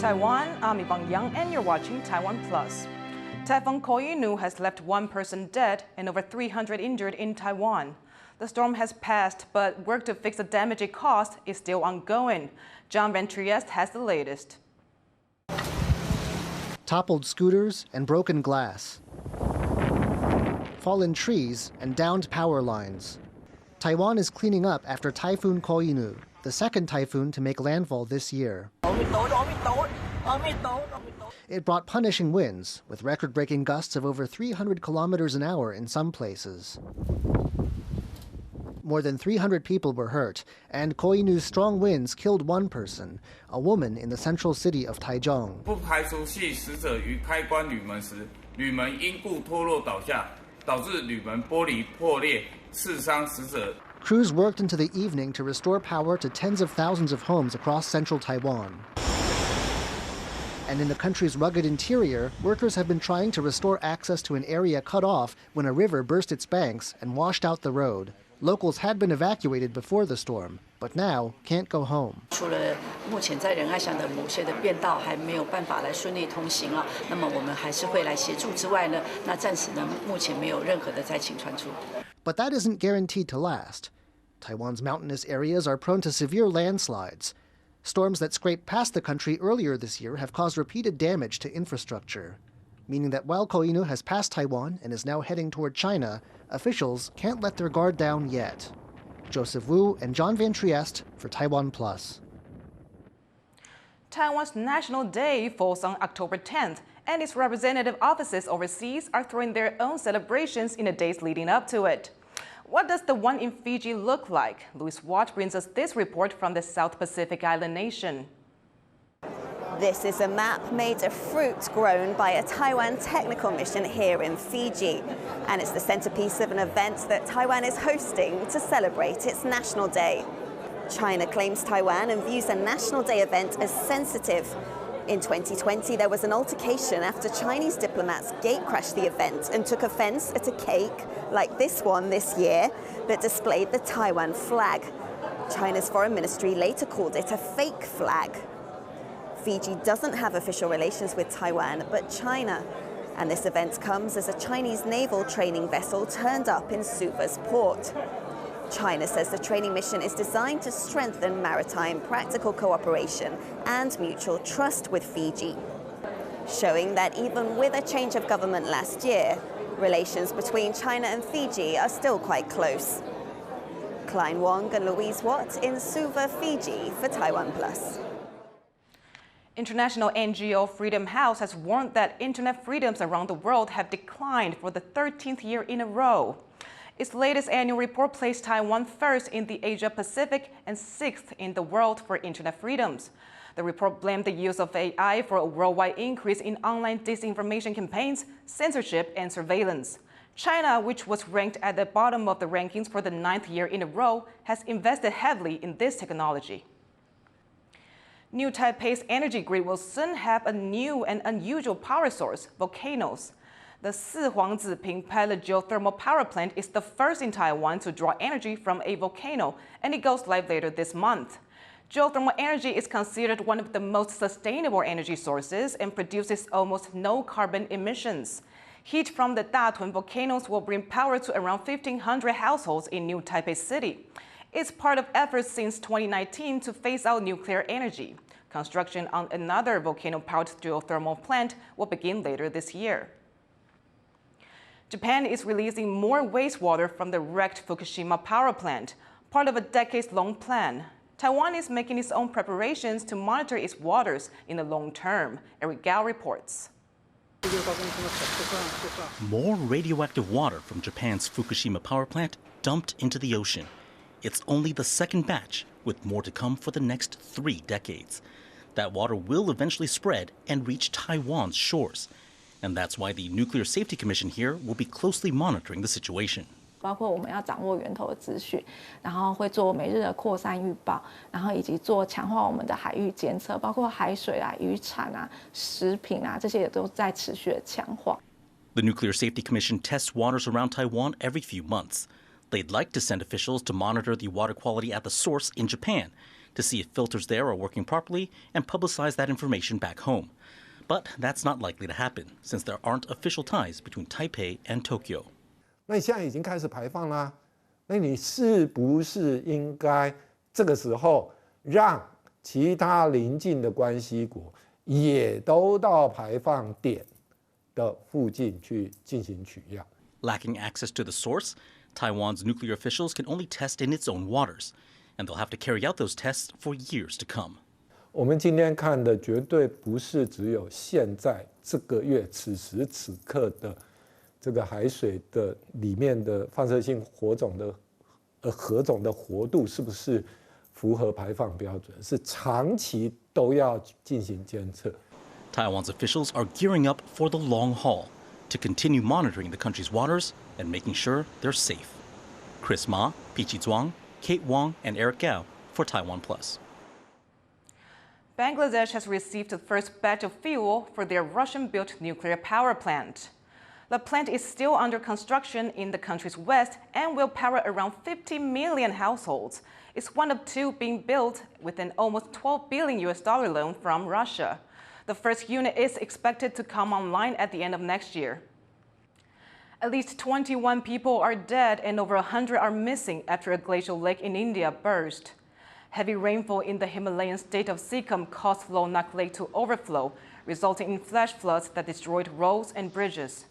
Taiwan, I'm Yvonne and you're watching Taiwan Plus. Typhoon Koinu has left one person dead and over 300 injured in Taiwan. The storm has passed, but work to fix the damage it caused is still ongoing. John Van Trieste has the latest. Toppled scooters and broken glass. Fallen trees and downed power lines. Taiwan is cleaning up after Typhoon Koinu, the second typhoon to make landfall this year. It brought punishing winds, with record-breaking gusts of over 300 kilometers an hour in some places. More than 300 people were hurt, and Koinu's strong winds killed one person, a woman in the central city of Taichung. Crews worked into the evening to restore power to tens of thousands of homes across central Taiwan. And in the country's rugged interior, workers have been trying to restore access to an area cut off when a river burst its banks and washed out the road. Locals had been evacuated before the storm, but now can't go home. But that isn't guaranteed to last. Taiwan's mountainous areas are prone to severe landslides. Storms that scraped past the country earlier this year have caused repeated damage to infrastructure, meaning that while Koinu has passed Taiwan and is now heading toward China, officials can't let their guard down yet. Joseph Wu and John Van Trieste for Taiwan Plus. Taiwan's National Day falls on October 10th, and its representative offices overseas are throwing their own celebrations in the days leading up to it. What does the one in Fiji look like? Louis Watt brings us this report from the South Pacific island nation. This is a map made of fruit grown by a Taiwan technical mission here in Fiji. And it's the centerpiece of an event that Taiwan is hosting to celebrate its National Day. China claims Taiwan and views a National Day event as sensitive. In 2020, there was an altercation after Chinese diplomats gatecrashed the event and took offense at a cake, like this one this year, that displayed the Taiwan flag. China's foreign ministry later called it a fake flag. Fiji doesn't have official relations with Taiwan, but China. And this event comes as a Chinese naval training vessel turned up in Suva's port. China says the training mission is designed to strengthen maritime practical cooperation and mutual trust with Fiji, showing that even with a change of government last year, relations between China and Fiji are still quite close. Klein Wong and Louise Watt in Suva, Fiji for Taiwan Plus. International NGO Freedom House has warned that internet freedoms around the world have declined for the 13th year in a row. Its latest annual report placed Taiwan first in the Asia-Pacific and sixth in the world for internet freedoms. The report blamed the use of AI for a worldwide increase in online disinformation campaigns, censorship, and surveillance. China, which was ranked at the bottom of the rankings for the 9th year in a row, has invested heavily in this technology. New Taipei's energy grid will soon have a new and unusual power source, volcanoes. The Sihuangziping pilot geothermal power plant is the first in Taiwan to draw energy from a volcano, and it goes live later this month. Geothermal energy is considered one of the most sustainable energy sources and produces almost no carbon emissions. Heat from the Datun volcanoes will bring power to around 1,500 households in New Taipei City. It's part of efforts since 2019 to phase out nuclear energy. Construction on another volcano-powered geothermal plant will begin later this year. Japan is releasing more wastewater from the wrecked Fukushima power plant, part of a decades-long plan. Taiwan is making its own preparations to monitor its waters in the long term. Eric Gao reports. More radioactive water from Japan's Fukushima power plant dumped into the ocean. It's only the second batch, with more to come for the next 3 decades. That water will eventually spread and reach Taiwan's shores. And that's why the Nuclear Safety Commission here will be closely monitoring the situation. 包括我们要掌握源头的资讯，然后会做每日的扩散预报，然后以及做强化我们的海域监测，包括海水啊、渔产啊、食品啊，这些也都在持续的强化。The Nuclear Safety Commission tests waters around Taiwan every few months. They'd like to send officials to monitor the water quality at the source in Japan. to see if filters there are working properly and publicize that information back home. But that's not likely to happen, since there aren't official ties between Taipei and Tokyo. 那你现在已经开始排放啦，那你是不是应该这个时候让其他邻近的关系国也都到排放点的附近去进行取样？ Lacking access to the source, Taiwan's nuclear officials can only test in its own waters, and they'll have to carry out those tests for years to come. 我们今天看的绝对不是只有现在这个月此时此刻的这个海水的里面的放射性火种的核种的活度是不是符合排放标准，是长期都要进行监测。 Taiwan's officials are gearing up for the long haul to continue monitoring the country's waters and making sure they're safe. Chris Ma, Pichi Zhuang, Kate Wong, and Eric Gao for TaiwanPlus. Bangladesh has received the first batch of fuel for their Russian-built nuclear power plant. The plant is still under construction in the country's west and will power around 50 million households. It's one of two being built with an almost $12 billion loan from Russia. The first unit is expected to come online at the end of next year. At least 21 people are dead and over 100 are missing after a glacial lake in India burst. Heavy rainfall in the Himalayan state of Sikkim caused Lonak Lake to overflow, resulting in flash floods that destroyed roads and bridges.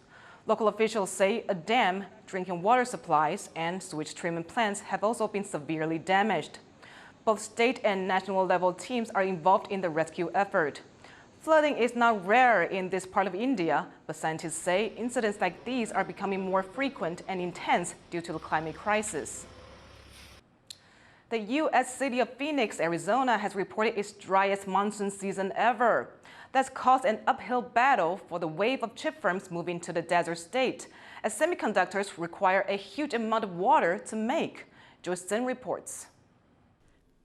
Local officials say a dam, drinking water supplies, and sewage treatment plants have also been severely damaged. Both state and national level teams are involved in the rescue effort. Flooding is not rare in this part of India, but scientists say incidents like these are becoming more frequent and intense due to the climate crisis. The U.S. city of Phoenix, Arizona, has reported its driest monsoon season ever. That's caused an uphill battle for the wave of chip firms moving to the desert state, as semiconductors require a huge amount of water to make. Joyce Zhen reports.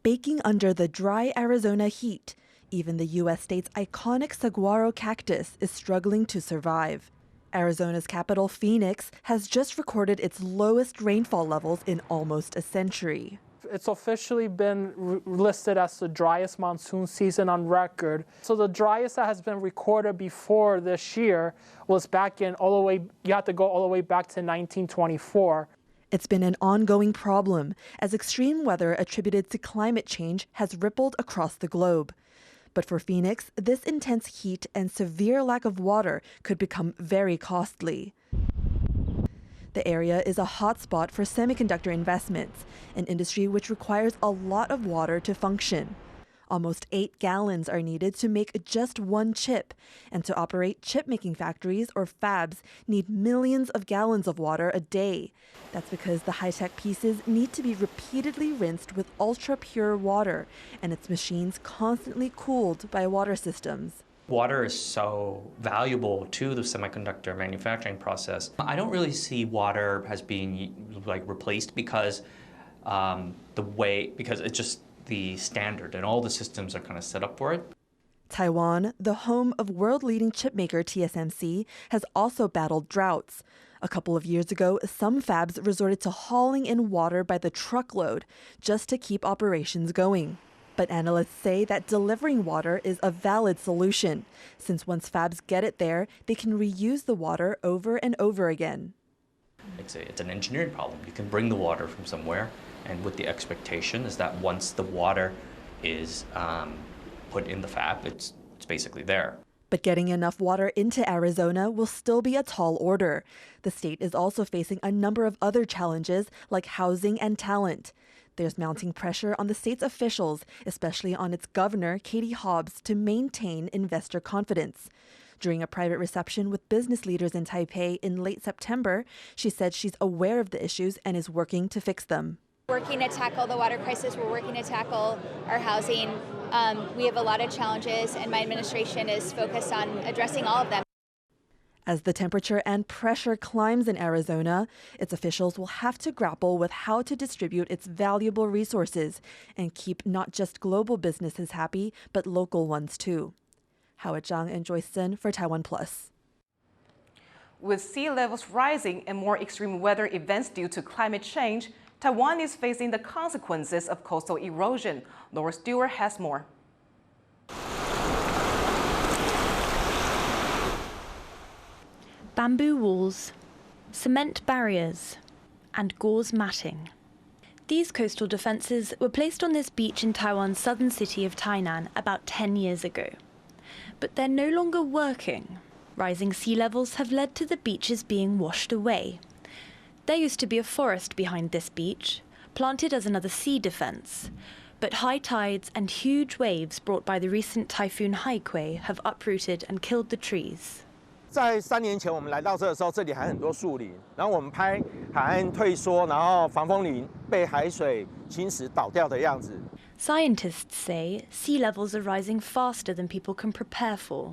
Baking under the dry Arizona heat, even the U.S. state's iconic saguaro cactus is struggling to survive. Arizona's capital, Phoenix, has just recorded its lowest rainfall levels in almost a century. It's officially been listed as the driest monsoon season on record. So the driest that has been recorded before this year was back in all the way, you have to go all the way back to 1924. It's been an ongoing problem as extreme weather attributed to climate change has rippled across the globe. But for Phoenix, this intense heat and severe lack of water could become very costly. The area is a hotspot for semiconductor investments, an industry which requires a lot of water to function. Almost 8 gallons are needed to make just one chip, and to operate chip-making factories or fabs need millions of gallons of water a day. That's because the high-tech pieces need to be repeatedly rinsed with ultra-pure water, and its machines constantly cooled by water systems. Water is so valuable to the semiconductor manufacturing process. I don't really see water as being replaced because it's just the standard and all the systems are kind of set up for it. Taiwan, the home of world-leading chipmaker TSMC, has also battled droughts. A couple of years ago, some fabs resorted to hauling in water by the truckload just to keep operations going. But analysts say that delivering water is a valid solution, since once fabs get it there, they can reuse the water over and over again. It's an engineering problem. You can bring the water from somewhere, and with the expectation is that once the water is put in the fab, it's basically there. But getting enough water into Arizona will still be a tall order. The state is also facing a number of other challenges like housing and talent. There's mounting pressure on the state's officials, especially on its governor, Katie Hobbs, to maintain investor confidence. During a private reception with business leaders in Taipei in late September, she said she's aware of the issues and is working to fix them. Working to tackle the water crisis, we're working to tackle our housing. We have a lot of challenges, and my administration is focused on addressing all of them. As the temperature and pressure climbs in Arizona, its officials will have to grapple with how to distribute its valuable resources and keep not just global businesses happy, but local ones too. Howard Zhang and Joyce Zhen for TaiwanPlus. With sea levels rising and more extreme weather events due to climate change, Taiwan is facing the consequences of coastal erosion. Laura Stewart has more. Bamboo walls, cement barriers, and gauze matting. These coastal defences were placed on this beach in Taiwan's southern city of Tainan about 10 years ago. But they're no longer working. Rising sea levels have led to the beaches being washed away. There used to be a forest behind this beach, planted as another sea defence. But high tides and huge waves brought by the recent Typhoon Koinu have uprooted and killed the trees. 在3年前我们来到这的时候，这里还很多树林，然后我们拍海岸退缩，然后防风林被海水侵蚀倒掉的样子。Scientists say sea levels are rising faster than people can prepare for.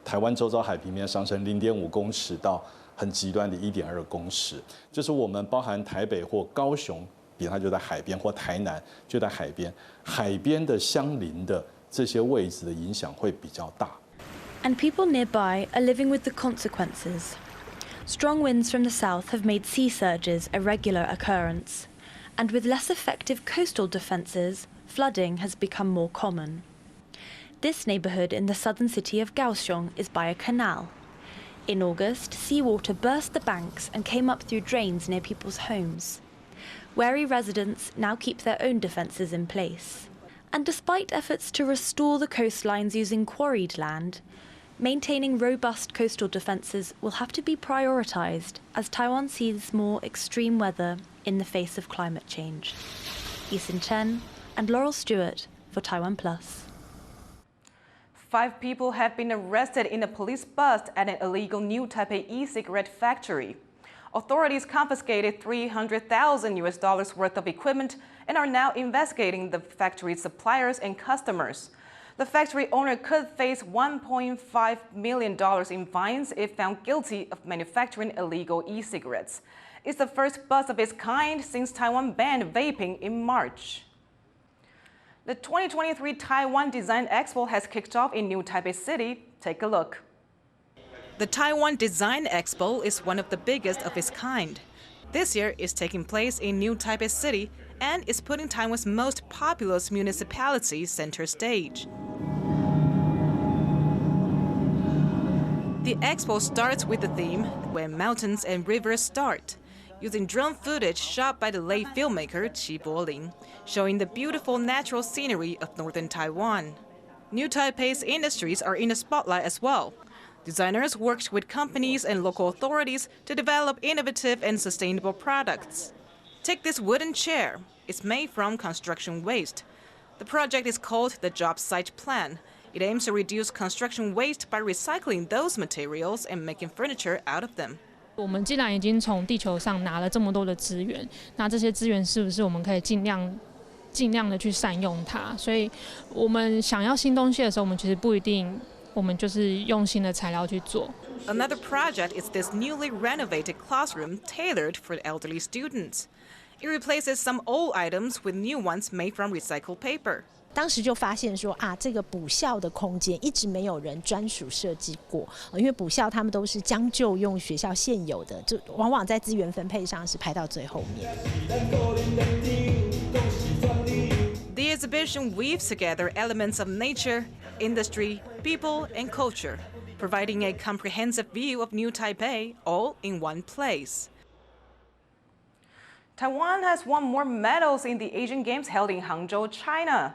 台湾周遭海平面上升0.5公尺到很极端的1.2公尺，就是我们包含台北或高雄，比它就在海边，或台南就在海边，海边的相邻的这些位置的影响会比较大。 And people nearby are living with the consequences. Strong winds from the south have made sea surges a regular occurrence, and with less effective coastal defences, flooding has become more common. This neighbourhood in the southern city of Kaohsiung is by a canal. In August, seawater burst the banks and came up through drains near people's homes. Wary residents now keep their own defences in place. And despite efforts to restore the coastlines using quarried land, maintaining robust coastal defences will have to be prioritised as Taiwan sees more extreme weather in the face of climate change. Yisin Chen and Laurel Stewart for TaiwanPlus. 5 people have been arrested in a police bust at an illegal new Taipei e-cigarette factory. Authorities confiscated $300,000 worth of equipment and are now investigating the factory's suppliers and customers. The factory owner could face $1.5 million in fines if found guilty of manufacturing illegal e-cigarettes. It's the first bust of its kind since Taiwan banned vaping in March. The 2023 Taiwan Design Expo has kicked off in New Taipei City. Take a look. The Taiwan Design Expo is one of the biggest of its kind. This year is taking place in New Taipei City and is putting Taiwan's most populous municipality center stage. The expo starts with the theme Where Mountains and Rivers Start, using drone footage shot by the late filmmaker Qi Boling, showing the beautiful natural scenery of northern Taiwan. New Taipei's industries are in the spotlight as well. Designers worked with companies and local authorities to develop innovative and sustainable products. Take this wooden chair. It's made from construction waste. The project is called the Job Site Plan. It aims to reduce construction waste by recycling those materials and making furniture out of them. 我们既然已经从地球上拿了这么多的资源，那这些资源是不是我们可以尽量的去善用它？所以我们想要新东西的时候，我们其实不一定，我们就是用新的材料去做。Another project is this newly renovated classroom tailored for elderly students. It replaces some old items with new ones made from recycled paper. 当时就发现说这个补校的空间一直没有人专属设计过，因为补校他们都是将就用学校现有的，就往往在资源分配上是排到最后面。The exhibition weaves together elements of nature, industry, people, and culture, providing a comprehensive view of New Taipei all in one place. Taiwan has won more medals in the Asian Games held in Hangzhou, China.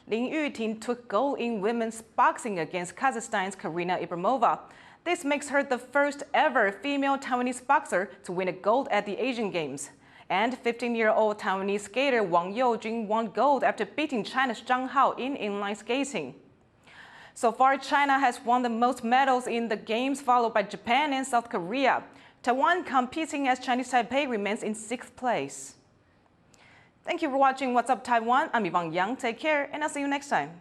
Lin Yuting took gold in women's boxing against Kazakhstan's Karina Ibramova. This makes her the first ever female Taiwanese boxer to win a gold at the Asian Games. And 15-year-old Taiwanese skater Wang Youjun won gold after beating China's Zhang Hao in inline skating. So far, China has won the most medals in the Games, followed by Japan and South Korea. Taiwan, competing as Chinese Taipei, remains in 6th place. Thank you for watching What's Up Taiwan. I'm Yvonne Yang. Take care, and I'll see you next time.